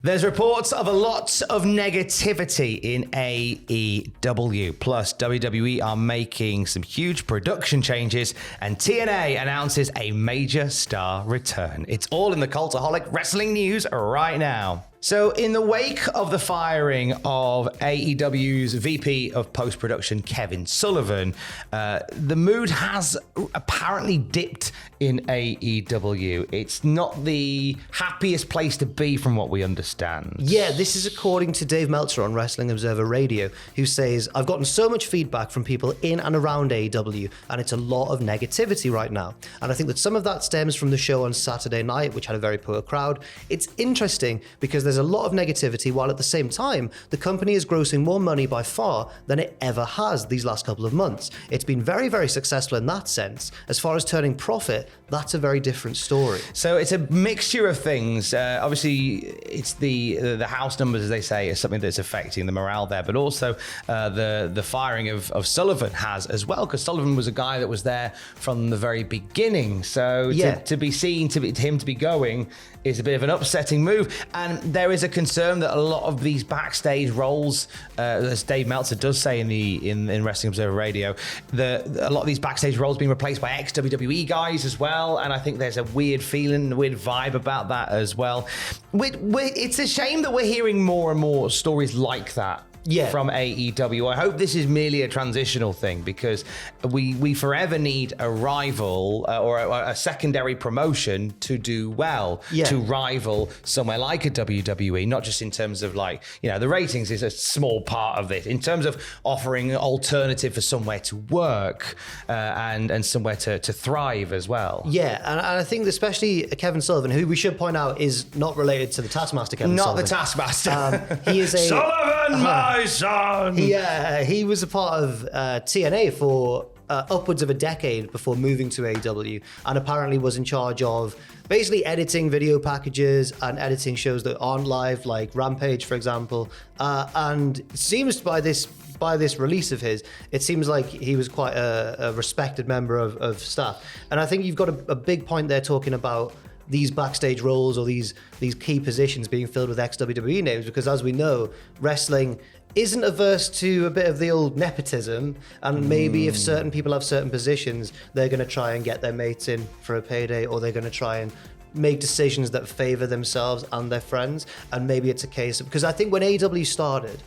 There's reports of a lot of negativity in AEW. Plus, WWE are making some huge production changes, and TNA announces a major star return. It's all in the Cultaholic wrestling news right now. So, in the wake of the firing of AEW's VP of post-production, Kevin Sullivan, the mood has apparently dipped in AEW. It's not the happiest place to be from what we understand. Yeah, this is according to Dave Meltzer on Wrestling Observer Radio, who says, I've gotten so much feedback from people in and around AEW, and it's a lot of negativity right now. And I think that some of that stems from the show on Saturday night, which had a very poor crowd. It's interesting because there's a lot of negativity, while at the same time, the company is grossing more money by far than it ever has these last couple of months. It's been very, very successful in that sense. As far as turning profit, that's a very different story. So it's a mixture of things. Obviously, it's the house numbers, as they say, is something that's affecting the morale there, but also the firing of Sullivan has as well, because Sullivan was a guy that was there from the very beginning. So to be seen, him to be going is a bit of an upsetting move. And there is a concern that a lot of these backstage roles, as Dave Meltzer does say in Wrestling Observer Radio, a lot of these backstage roles being replaced by ex-WWE guys as well. And I think there's a weird feeling, a weird vibe about that as well. It's a shame that we're hearing more and more stories like that. From AEW. I hope this is merely a transitional thing, because we forever need a rival or a secondary promotion to do well, to rival somewhere like a WWE, not just in terms of the ratings is a small part of it, in terms of offering an alternative for somewhere to work and somewhere to thrive as well. Yeah, and I think especially Kevin Sullivan, who we should point out is not related to the Taskmaster Kevin Sullivan. Not the Taskmaster. He is a... Sullivan, my son! He was a part of TNA for upwards of a decade before moving to AEW, and apparently was in charge of basically editing video packages and editing shows that aren't live, like Rampage, for example. And it seems by this release of his, it seems like he was quite a respected member of staff. And I think you've got a big point there talking about these backstage roles or these key positions being filled with ex-WWE names, because as we know, wrestling isn't averse to a bit of the old nepotism, and maybe if certain people have certain positions, they're going to try and get their mates in for a payday, or they're going to try and make decisions that favor themselves and their friends. And maybe it's a case of, because I think when AEW started,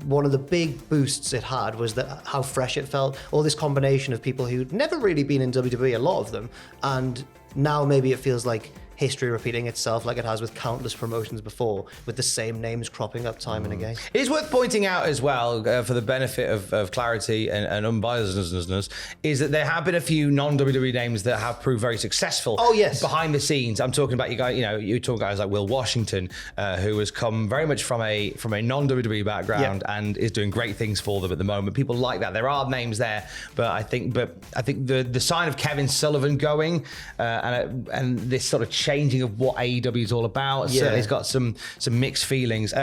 one of the big boosts it had was that how fresh it felt, all this combination of people who'd never really been in WWE, a lot of them, and now maybe it feels like history repeating itself like it has with countless promotions before, with the same names cropping up time and again. It is worth pointing out as well, for the benefit of clarity and unbiasedness, is that there have been a few non-WWE names that have proved very successful. Oh, yes. Behind the scenes. I'm talking about you guys, you talk guys like Will Washington, who has come very much from a non-WWE background and is doing great things for them at the moment. People like that. There are names there, but I think the sign of Kevin Sullivan going and this sort of changing of what AEW is all about. Certainly it's got some mixed feelings.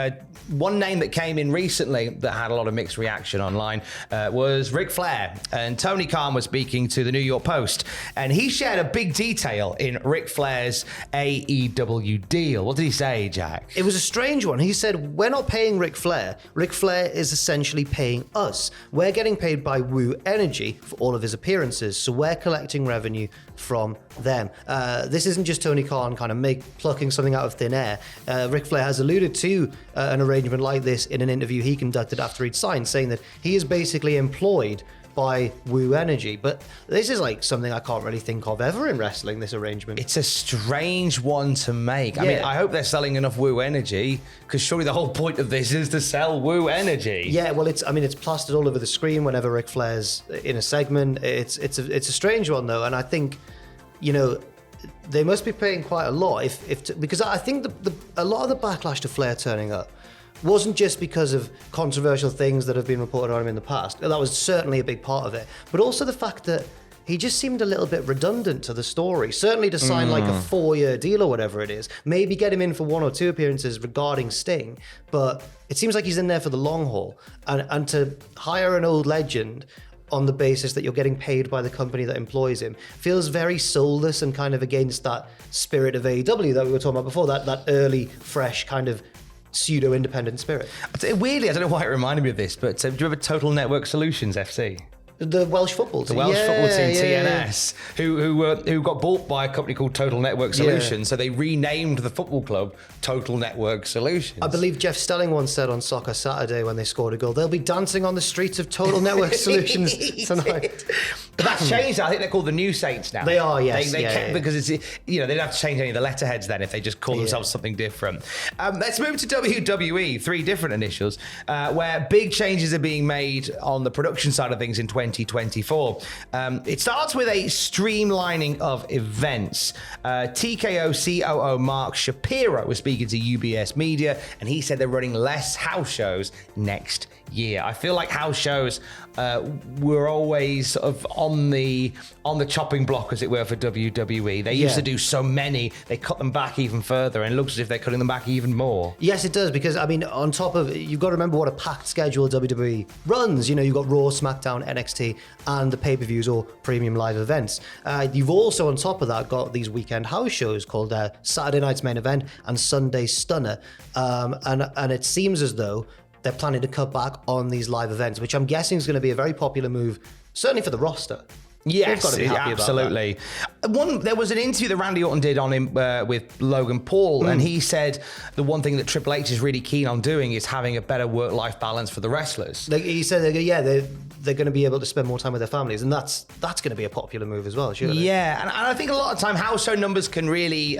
One name that came in recently that had a lot of mixed reaction online was Ric Flair. And Tony Khan was speaking to the New York Post, and he shared a big detail in Ric Flair's AEW deal. What did he say, Jack? It was a strange one. He said, we're not paying Ric Flair. Ric Flair is essentially paying us. We're getting paid by Woo Energy for all of his appearances, so we're collecting revenue from them. This isn't just Tony Khan kind of plucking something out of thin air. Ric Flair has alluded to an arrangement like this in an interview he conducted after he'd signed, saying that he is basically employed by Woo Energy. But this is like something I can't really think of ever in wrestling, this arrangement. It's a strange one to make. I mean, I hope they're selling enough Woo Energy, because surely the whole point of this is to sell Woo Energy. Yeah, well, it's plastered all over the screen whenever Ric Flair's in a segment. It's a strange one, though, and I think, they must be paying quite a lot because I think a lot of the backlash to Flair turning up wasn't just because of controversial things that have been reported on him in the past. That was certainly a big part of it, but also the fact that he just seemed a little bit redundant to the story. Certainly to sign like a 4-year deal or whatever it is, maybe get him in for 1 or 2 appearances regarding Sting, but it seems like he's in there for the long haul. And to hire an old legend on the basis that you're getting paid by the company that employs him feels very soulless and kind of against that spirit of AEW that we were talking about before, that early, fresh kind of pseudo-independent spirit. Weirdly, I don't know why it reminded me of this, but do you remember Total Network Solutions, FC? The Welsh football team. The Welsh football team, TNS, who got bought by a company called Total Network Solutions. So they renamed the football club Total Network Solutions. I believe Jeff Stelling once said on Soccer Saturday when they scored a goal, they'll be dancing on the streets of Total Network Solutions tonight. But that's changed. I think they're called the New Saints now. They are, yes. They kept, because it's, they don't have to change any of the letterheads then if they just call themselves something different. Let's move to WWE, 3 different initials, where big changes are being made on the production side of things in 2024. It starts with a streamlining of events. TKO COO Mark Shapiro was speaking to UBS Media, and he said they're running less house shows next year. I feel like house shows were always sort of on the chopping block, as it were, for WWE. They used to do so many, they cut them back even further, and it looks as if they're cutting them back even more. Yes, it does, because I mean, on top of you've got to remember what a packed schedule WWE runs. You've got Raw, SmackDown, NXT, and the pay-per-views or premium live events. You've also, on top of that, got these weekend house shows called Saturday Night's Main Event and Sunday Stunner, and it seems as though they're planning to cut back on these live events, which I'm guessing is going to be a very popular move, certainly for the roster. Yes, got to be happy absolutely. There was an interview that Randy Orton did on him with Logan Paul, and he said the one thing that Triple H is really keen on doing is having a better work-life balance for the wrestlers. He said, they're going to be able to spend more time with their families, and that's going to be a popular move as well, surely. Yeah, and I think a lot of time house show numbers can really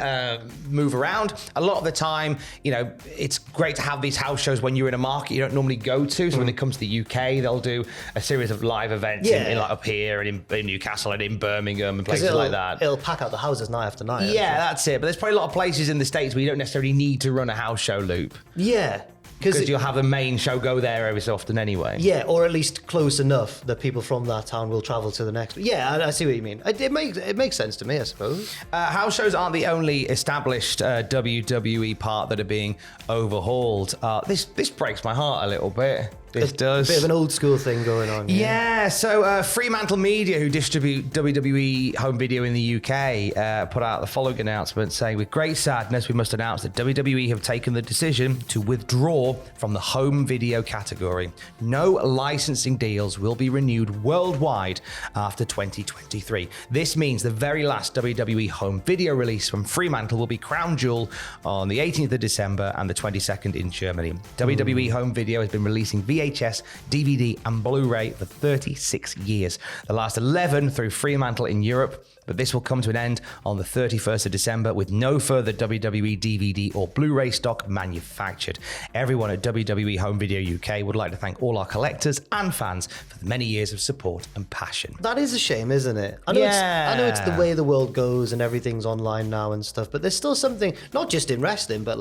move around. A lot of the time, it's great to have these house shows when you're in a market you don't normally go to. So when it comes to the UK, they'll do a series of live events in like up here and in Newcastle and in Birmingham and places like that. It'll pack out the houses night after night. Yeah, that's it. But there's probably a lot of places in the States where you don't necessarily need to run a house show loop. Yeah. Because you'll have the main show go there every so often anyway. Yeah, or at least close enough that people from that town will travel to the next. Yeah, I see what you mean. It makes sense to me, I suppose. House shows aren't the only established WWE part that are being overhauled. This breaks my heart a little bit. This does. A bit of an old school thing going on. Yeah, so Fremantle Media, who distribute WWE home video in the UK, put out the following announcement saying, with great sadness, we must announce that WWE have taken the decision to withdraw from the home video category. No licensing deals will be renewed worldwide after 2023. This means the very last WWE home video release from Fremantle will be Crown Jewel on the 18th of December and the 22nd in Germany. WWE home video has been releasing VHS, DVD, and Blu-ray for 36 years. The last 11 through Fremantle in Europe, but this will come to an end on the 31st of December with no further WWE DVD or Blu-ray stock manufactured. Everyone at WWE Home Video UK would like to thank all our collectors and fans for the many years of support and passion. That is a shame, isn't it? I know it's the way the world goes and everything's online now and stuff, but there's still something, not just in wrestling, but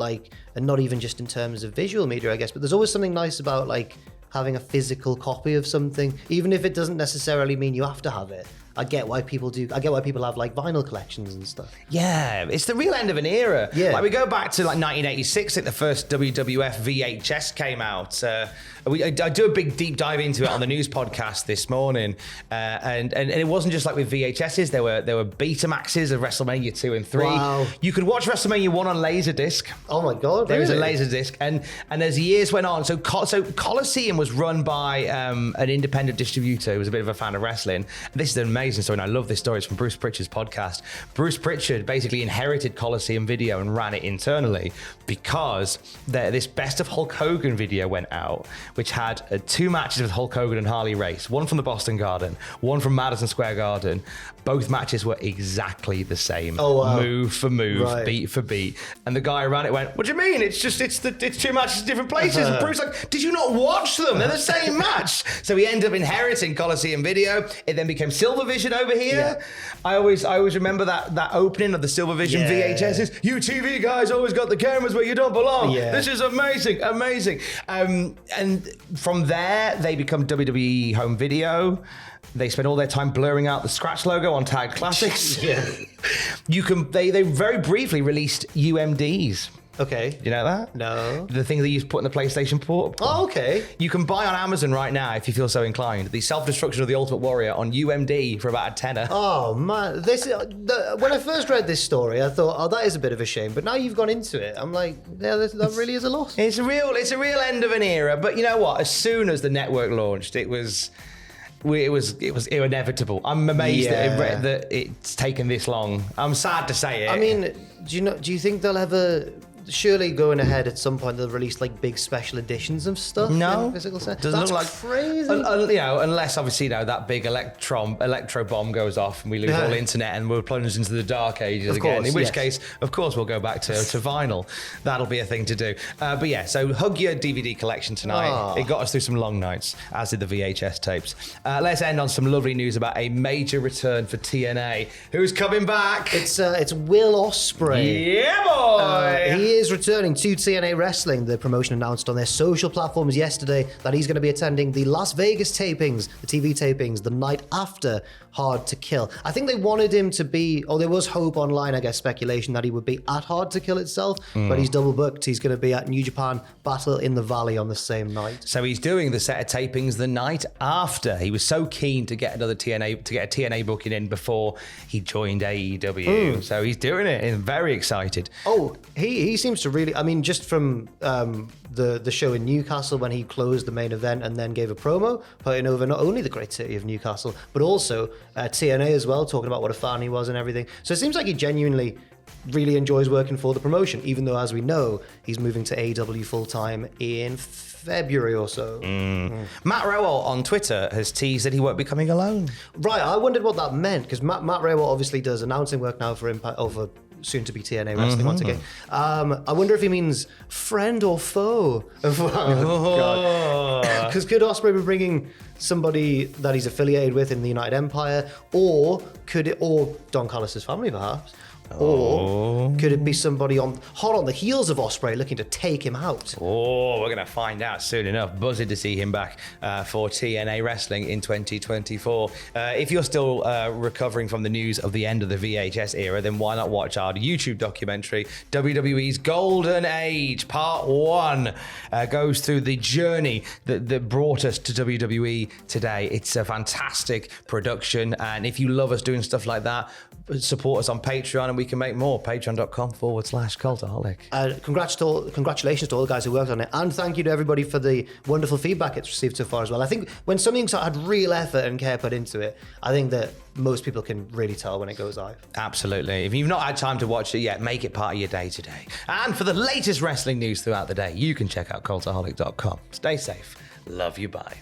and not even just in terms of visual media, I guess, but there's always something nice about having a physical copy of something, even if it doesn't necessarily mean you have to have it. I get why people do. I get why people have vinyl collections and stuff. Yeah, it's the real end of an era. Yeah. We go back to 1986. I think the first WWF VHS came out. I do a big deep dive into it on the news podcast this morning, and it wasn't just with VHSs. There were Betamaxes of WrestleMania 2 and 3. Wow. You could watch WrestleMania 1 on Laserdisc. Oh my God! There was a Laserdisc, and as years went on, so Coliseum was run by an independent distributor who was a bit of a fan of wrestling. And this is an amazing story, and I love this story. It's from Bruce Pritchard's podcast. Bruce Pritchard basically inherited Coliseum Video and ran it internally because this Best of Hulk Hogan video went out, which had 2 matches with Hulk Hogan and Harley Race, one from the Boston Garden, one from Madison Square Garden. Both matches were exactly the same. Oh, wow. Move for move, beat for beat. And the guy who ran it went, what do you mean? It's 2 matches in different places. And Bruce did you not watch them? They're the same match. So he ended up inheriting Coliseum Video. It then became Silvervision over here. Yeah. I always remember that opening of the Silvervision VHSs. You TV guys always got the cameras where you don't belong. Yeah. This is amazing. And from there, they become WWE Home Video. They spend all their time blurring out the scratch logo on Tag Classics. Yeah. They very briefly released UMDs. Okay. You know that? No. The thing that you put in the PlayStation Port. Oh, okay. You can buy on Amazon right now, if you feel so inclined, the Self-Destruction of the Ultimate Warrior on UMD for about a tenner. Oh, man. When I first read this story, I thought, oh, that is a bit of a shame. But now you've gone into it, I'm like, yeah, that really is a loss. It's a real end of an era. But you know what? As soon as the network launched, it was inevitable. I'm amazed that it's taken this long. I'm sad to say it. I mean, do you think they'll ever... Surely going ahead at some point they'll release like big special editions of stuff. No, in physical sense. Doesn't That's look like crazy. Unless obviously that big electro bomb goes off and we lose all internet and we're plunged into the dark ages again. In which case, of course, we'll go back to vinyl. That'll be a thing to do. But yeah, so hug your DVD collection tonight. It got us through some long nights, as did the VHS tapes. Let's end on some lovely news about a major return for TNA. Who's coming back? It's Will Ospreay. Yeah, boy. He is returning to TNA Wrestling. The promotion announced on their social platforms yesterday that he's going to be attending the Las Vegas tapings, the TV tapings, the night after Hard to Kill. I think they wanted him to be, there was hope online, I guess, speculation that he would be at Hard to Kill itself, but he's double booked. He's going to be at New Japan Battle in the Valley on the same night. So he's doing the set of tapings the night after. He was so keen to get a TNA booking in before he joined AEW. So he's doing it. He's very excited. Oh, he seems to really, I mean, just from the show in Newcastle when he closed the main event and then gave a promo, putting over not only the great city of Newcastle, but also TNA as well, talking about what a fan he was and everything. So it seems like he genuinely really enjoys working for the promotion, even though, as we know, he's moving to AEW full-time in February or so. Matt Rowell on Twitter has teased that he won't be coming alone. Right, I wondered what that meant, because Matt Rowell obviously does announcing work now for Impact, over soon to be TNA Wrestling once again. I wonder if he means friend or foe. Because could Ospreay be bringing somebody that he's affiliated with in the United Empire, or Don Callis' family perhaps? Or could it be somebody hot on the heels of Ospreay looking to take him out? We're going to find out soon enough. Buzzing to see him back for TNA Wrestling in 2024. If you're still recovering from the news of the end of the VHS era, then why not watch our YouTube documentary, WWE's Golden Age, Part 1. Goes through the journey that brought us to WWE today. It's a fantastic production, and if you love us doing stuff like that, support us on Patreon and we can make more. Patreon.com/Cultaholic. Congratulations to all the guys who worked on it, and thank you to everybody for the wonderful feedback it's received so far as well. I think when something's had real effort and care put into it, I think that most people can really tell when it goes live. Absolutely. If you've not had time to watch it yet, make it part of your day today. And for the latest wrestling news throughout the day, you can check out Cultaholic.com. Stay safe. Love you. Bye.